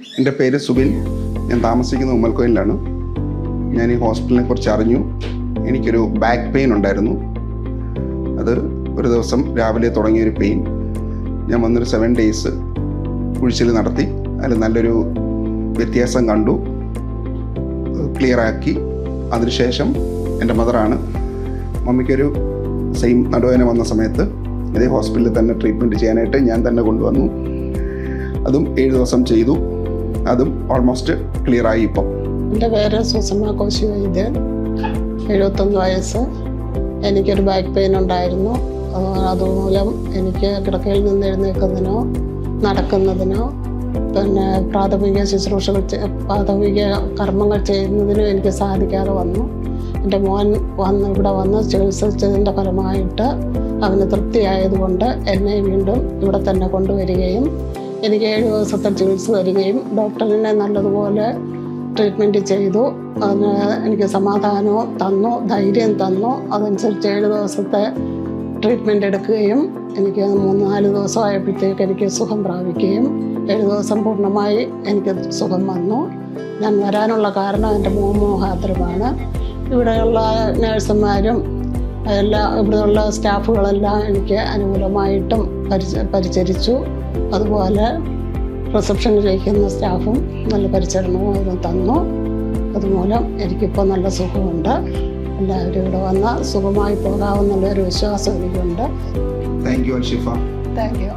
എൻ്റെ പേര് സുബിൻ. ഞാൻ താമസിക്കുന്നത് ഉമ്മൽക്കോയിലാണ്. ഞാൻ ഈ ഹോസ്പിറ്റലിനെ കുറിച്ച് അറിഞ്ഞു. എനിക്കൊരു ബാക്ക് പെയിൻ ഉണ്ടായിരുന്നു. അത് ഒരു ദിവസം രാവിലെ തുടങ്ങിയൊരു പെയിൻ. ഞാൻ വന്നൊരു 7 days കുഴിച്ചിൽ നടത്തി. അതിൽ നല്ലൊരു വ്യത്യാസം കണ്ടു, ക്ലിയറാക്കി. അതിനുശേഷം എൻ്റെ മദറാണ്, മമ്മിക്കൊരു സെയിം നടുവേദന വന്ന സമയത്ത് ഇതേ ഹോസ്പിറ്റലിൽ തന്നെ ട്രീറ്റ്മെൻറ്റ് ചെയ്യാനായിട്ട് ഞാൻ തന്നെ കൊണ്ടുവന്നു. അതും 7 ദിവസം ചെയ്തു. അതും ഓൾമോസ്റ്റ് ക്ലിയറായി. ഇപ്പം എൻ്റെ പേര് സുഷമ കോശി വൈദ്യൻ, 71 വയസ്സ്. എനിക്കൊരു ബാക്ക് പെയിൻ ഉണ്ടായിരുന്നു. അതുമൂലം എനിക്ക് കിടക്കയിൽ നിന്ന് എഴുന്നേൽക്കുന്നതിനോ നടക്കുന്നതിനോ പിന്നെ പ്രാഥമിക കർമ്മങ്ങൾ ചെയ്യുന്നതിനും എനിക്ക് സാധിക്കാതെ വന്നു. എൻ്റെ മോൻ ഇവിടെ വന്ന് ചികിത്സിച്ചതിൻ്റെ ഫലമായിട്ട് അവന് തൃപ്തിയായതുകൊണ്ട് എന്നെ വീണ്ടും ഇവിടെ തന്നെ കൊണ്ടുവരികയും എനിക്ക് 7 ദിവസത്തെ ചികിത്സ തരികയും ഡോക്ടറിനെ നല്ലതുപോലെ ട്രീറ്റ്മെൻറ്റ് ചെയ്തു. അതിന് എനിക്ക് സമാധാനവും തന്നു, ധൈര്യം തന്നു. അതനുസരിച്ച് 7 ദിവസത്തെ ട്രീറ്റ്മെൻറ്റ് എടുക്കുകയും എനിക്ക് 3-4 ദിവസമായപ്പോഴത്തേക്ക് എനിക്ക് സുഖം പ്രാപിക്കുകയും 7 ദിവസം പൂർണ്ണമായി എനിക്ക് സുഖം വന്നു. ഞാൻ വരാനുള്ള കാരണം എൻ്റെ മോഹാദ്രമാണ്. ഇവിടെയുള്ള നഴ്സുമാരും ഇവിടെയുള്ള സ്റ്റാഫുകളെല്ലാം എനിക്ക് അനുകൂലമായിട്ടും പരിചരിച്ചു. അതുപോലെ റിസപ്ഷനിൽ ഇരിക്കുന്ന സ്റ്റാഫും നല്ല പരിചരണവും തന്നു. അതുമൂലം എനിക്കിപ്പോൾ നല്ല സുഖമുണ്ട്. എല്ലാവരും ഇവിടെ വന്നാൽ സുഖമായി പോകാമെന്നുള്ളൊരു വിശ്വാസം എനിക്കുണ്ട്. Thank you Alshifa. Thank U.